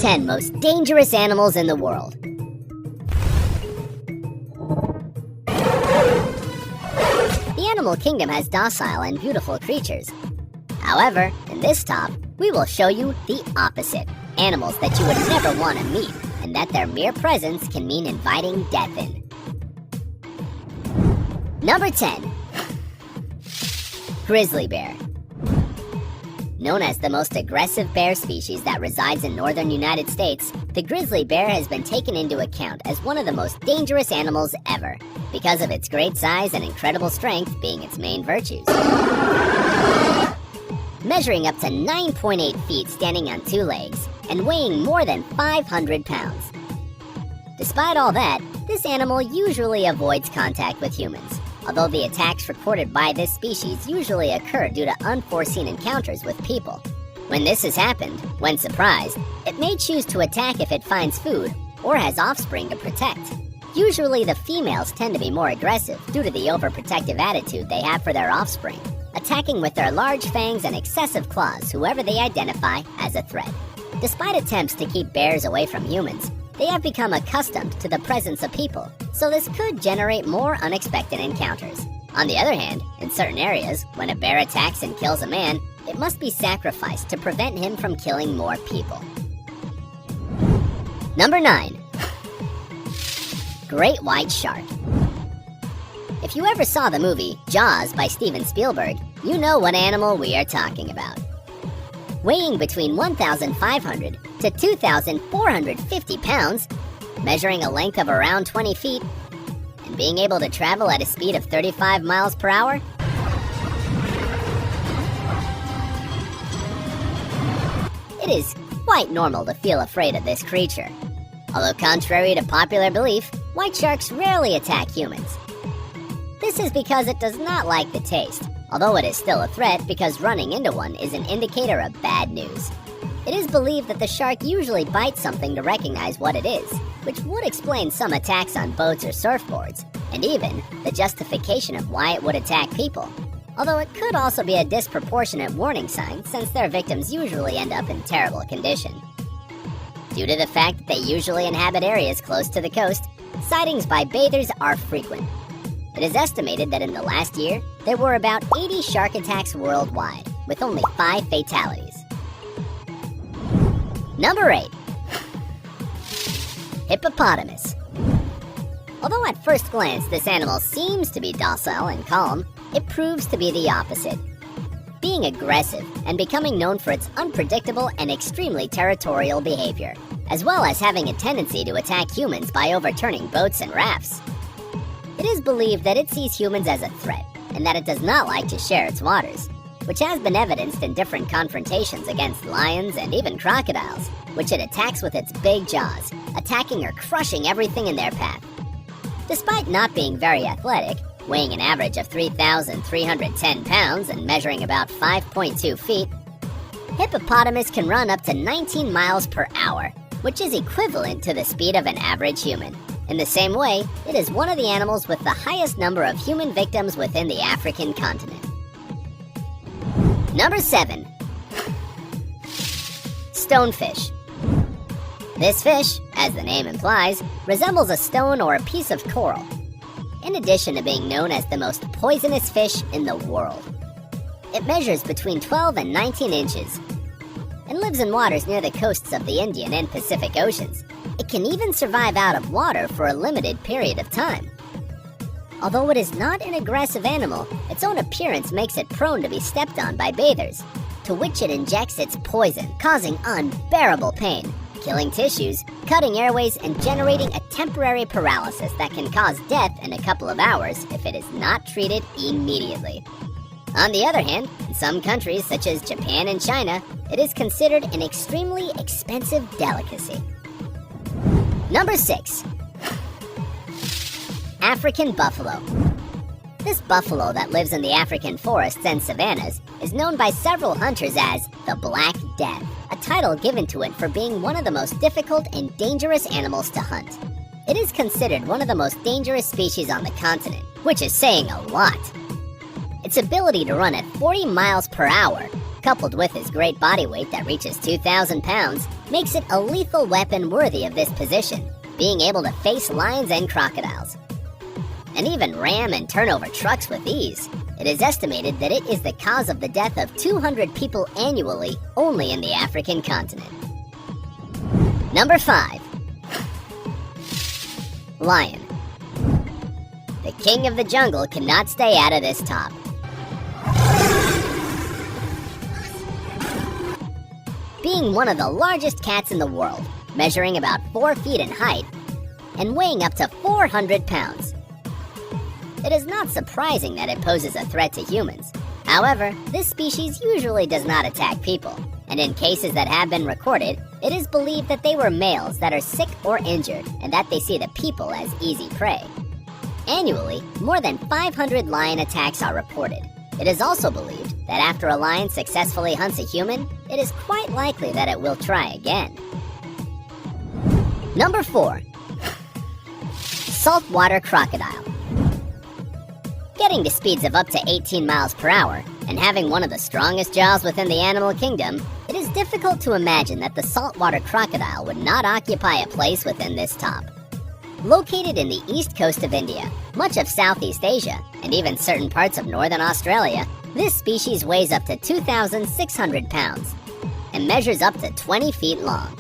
10 most dangerous animals in the world. The animal kingdom has docile and beautiful creatures. However, in this top, we will show you the opposite. Animals that you would never want to meet, and that their mere presence can mean inviting death in. Number 10. Grizzly bear. Known as the most aggressive bear species that resides in northern United States, the grizzly bear has been taken into account as one of the most dangerous animals ever, because of its great size and incredible strength being its main virtues. Measuring up to 9.8 feet standing on two legs, and weighing more than 500 pounds. Despite all that, this animal usually avoids contact with humans, although the attacks recorded by this species usually occur due to unforeseen encounters with people. When this has happened, when surprised, it may choose to attack if it finds food or has offspring to protect. Usually the females tend to be more aggressive due to the overprotective attitude they have for their offspring, attacking with their large fangs and excessive claws whoever they identify as a threat. Despite attempts to keep bears away from humans, they have become accustomed to the presence of people, so this could generate more unexpected encounters. On the other hand, in certain areas, when a bear attacks and kills a man, it must be sacrificed to prevent him from killing more people. Number 9. Great white shark. If you ever saw the movie Jaws by Steven Spielberg, you know what animal we are talking about. Weighing between 1,500 to 2,450 pounds, measuring a length of around 20 feet, and being able to travel at a speed of 35 miles per hour, it is quite normal to feel afraid of this creature. Although contrary to popular belief, white sharks rarely attack humans. This is because it does not like the taste, although it is still a threat because running into one is an indicator of bad news. It is believed that the shark usually bites something to recognize what it is, which would explain some attacks on boats or surfboards, and even the justification of why it would attack people. Although it could also be a disproportionate warning sign since their victims usually end up in terrible condition. Due to the fact that they usually inhabit areas close to the coast, sightings by bathers are frequent. It is estimated that in the last year, there were about 80 shark attacks worldwide, with only 5 fatalities. Number 8. Hippopotamus. Although at first glance this animal seems to be docile and calm, it proves to be the opposite. Being aggressive and becoming known for its unpredictable and extremely territorial behavior, as well as having a tendency to attack humans by overturning boats and rafts. It is believed that it sees humans as a threat, and that it does not like to share its waters, which has been evidenced in different confrontations against lions and even crocodiles, which it attacks with its big jaws, attacking or crushing everything in their path. Despite not being very athletic, weighing an average of 3,310 pounds and measuring about 5.2 feet, hippopotamus can run up to 19 miles per hour, which is equivalent to the speed of an average human. In the same way, it is one of the animals with the highest number of human victims within the African continent. Number 7. Stonefish. This fish, as the name implies, resembles a stone or a piece of coral, in addition to being known as the most poisonous fish in the world. It measures between 12 and 19 inches, and lives in waters near the coasts of the Indian and Pacific Oceans. It can even survive out of water for a limited period of time. Although it is not an aggressive animal, its own appearance makes it prone to be stepped on by bathers, to which it injects its poison, causing unbearable pain, killing tissues, cutting airways, and generating a temporary paralysis that can cause death in a couple of hours if it is not treated immediately. On the other hand, in some countries such as Japan and China, it is considered an extremely expensive delicacy. Number 6. African buffalo. This buffalo that lives in the African forests and savannas is known by several hunters as the Black Death, a title given to it for being one of the most difficult and dangerous animals to hunt. It is considered one of the most dangerous species on the continent, which is saying a lot. Its ability to run at 40 miles per hour coupled with his great body weight that reaches 2,000 pounds, makes it a lethal weapon worthy of this position, being able to face lions and crocodiles, and even ram and turn over trucks with ease. It is estimated that it is the cause of the death of 200 people annually only in the African continent. Number 5. Lion. The king of the jungle cannot stay out of this top. Being one of the largest cats in the world, measuring about 4 feet in height and weighing up to 400 pounds. It is not surprising that it poses a threat to humans. However, this species usually does not attack people, and in cases that have been recorded, it is believed that they were males that are sick or injured and that they see the people as easy prey. Annually, more than 500 lion attacks are reported. It is also believed that after a lion successfully hunts a human, it is quite likely that it will try again. Number 4. Saltwater crocodile. Getting to speeds of up to 18 miles per hour and having one of the strongest jaws within the animal kingdom, it is difficult to imagine that the saltwater crocodile would not occupy a place within this top. Located in the east coast of India, much of Southeast Asia, and even certain parts of northern Australia, this species weighs up to 2,600 pounds and measures up to 20 feet long,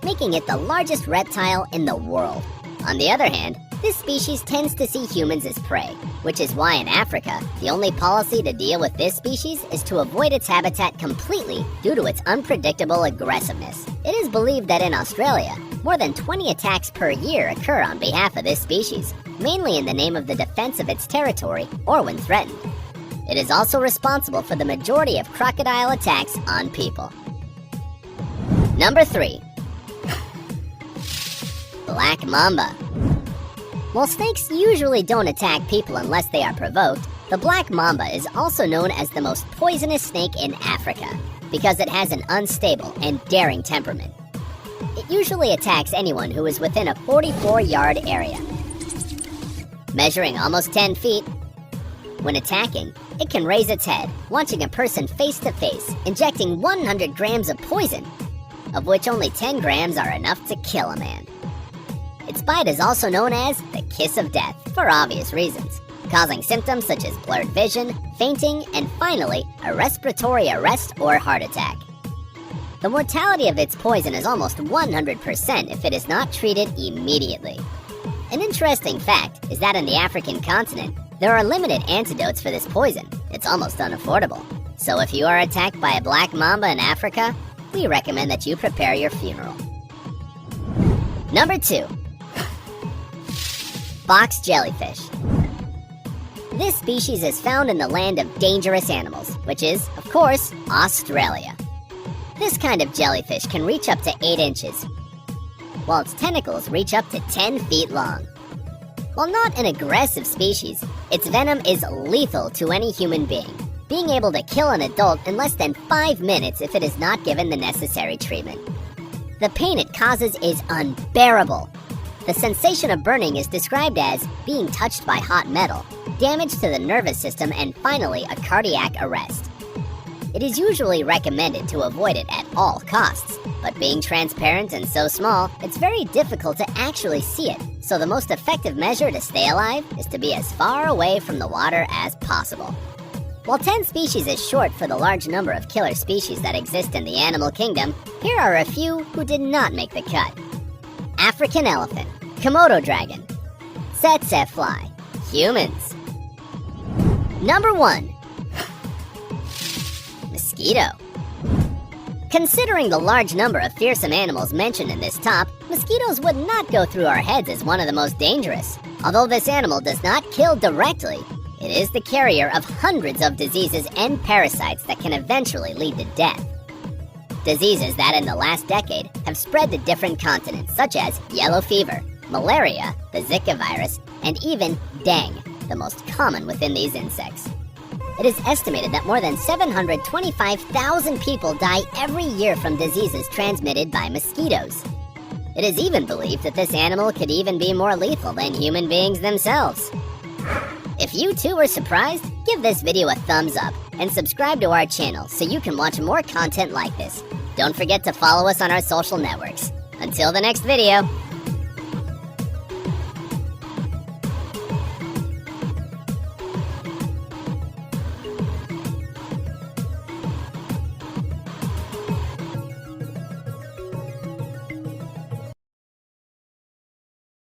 making it the largest reptile in the world. On the other hand, this species tends to see humans as prey, which is why in Africa, the only policy to deal with this species is to avoid its habitat completely due to its unpredictable aggressiveness. It is believed that in Australia, more than 20 attacks per year occur on behalf of this species, mainly in the name of the defense of its territory or when threatened. It is also responsible for the majority of crocodile attacks on people. Number 3. Black mamba. While snakes usually don't attack people unless they are provoked, the black mamba is also known as the most poisonous snake in Africa because it has an unstable and daring temperament. It usually attacks anyone who is within a 44-yard area. Measuring almost 10 feet, when attacking, it can raise its head, launching a person face to face, injecting 100 grams of poison, of which only 10 grams are enough to kill a man. Its bite is also known as the kiss of death, for obvious reasons, causing symptoms such as blurred vision, fainting, and finally, a respiratory arrest or heart attack. The mortality of its poison is almost 100% if it is not treated immediately. An interesting fact is that in the African continent, there are limited antidotes for this poison. It's almost unaffordable. So if you are attacked by a black mamba in Africa, we recommend that you prepare your funeral. Number 2. Box jellyfish. This species is found in the land of dangerous animals, which is, of course, Australia. This kind of jellyfish can reach up to 8 inches, while its tentacles reach up to 10 feet long. While not an aggressive species, its venom is lethal to any human being able to kill an adult in less than 5 minutes if it is not given the necessary treatment. The pain it causes is unbearable. The sensation of burning is described as being touched by hot metal, damage to the nervous system, and finally, a cardiac arrest. It is usually recommended to avoid it at all costs, but being transparent and so small, it's very difficult to actually see it, so the most effective measure to stay alive is to be as far away from the water as possible. While 10 species is short for the large number of killer species that exist in the animal kingdom, here are a few who did not make the cut. African elephant, Komodo dragon, tsetse fly, humans. Number 1. Mosquito. Considering the large number of fearsome animals mentioned in this top, mosquitoes would not go through our heads as one of the most dangerous. Although this animal does not kill directly, it is the carrier of hundreds of diseases and parasites that can eventually lead to death. Diseases that in the last decade have spread to different continents, such as yellow fever, malaria, the Zika virus, and even dengue, the most common within these insects. It is estimated that more than 725,000 people die every year from diseases transmitted by mosquitoes. It is even believed that this animal could even be more lethal than human beings themselves. If you too were surprised, give this video a thumbs up and subscribe to our channel so you can watch more content like this. Don't forget to follow us on our social networks. Until the next video.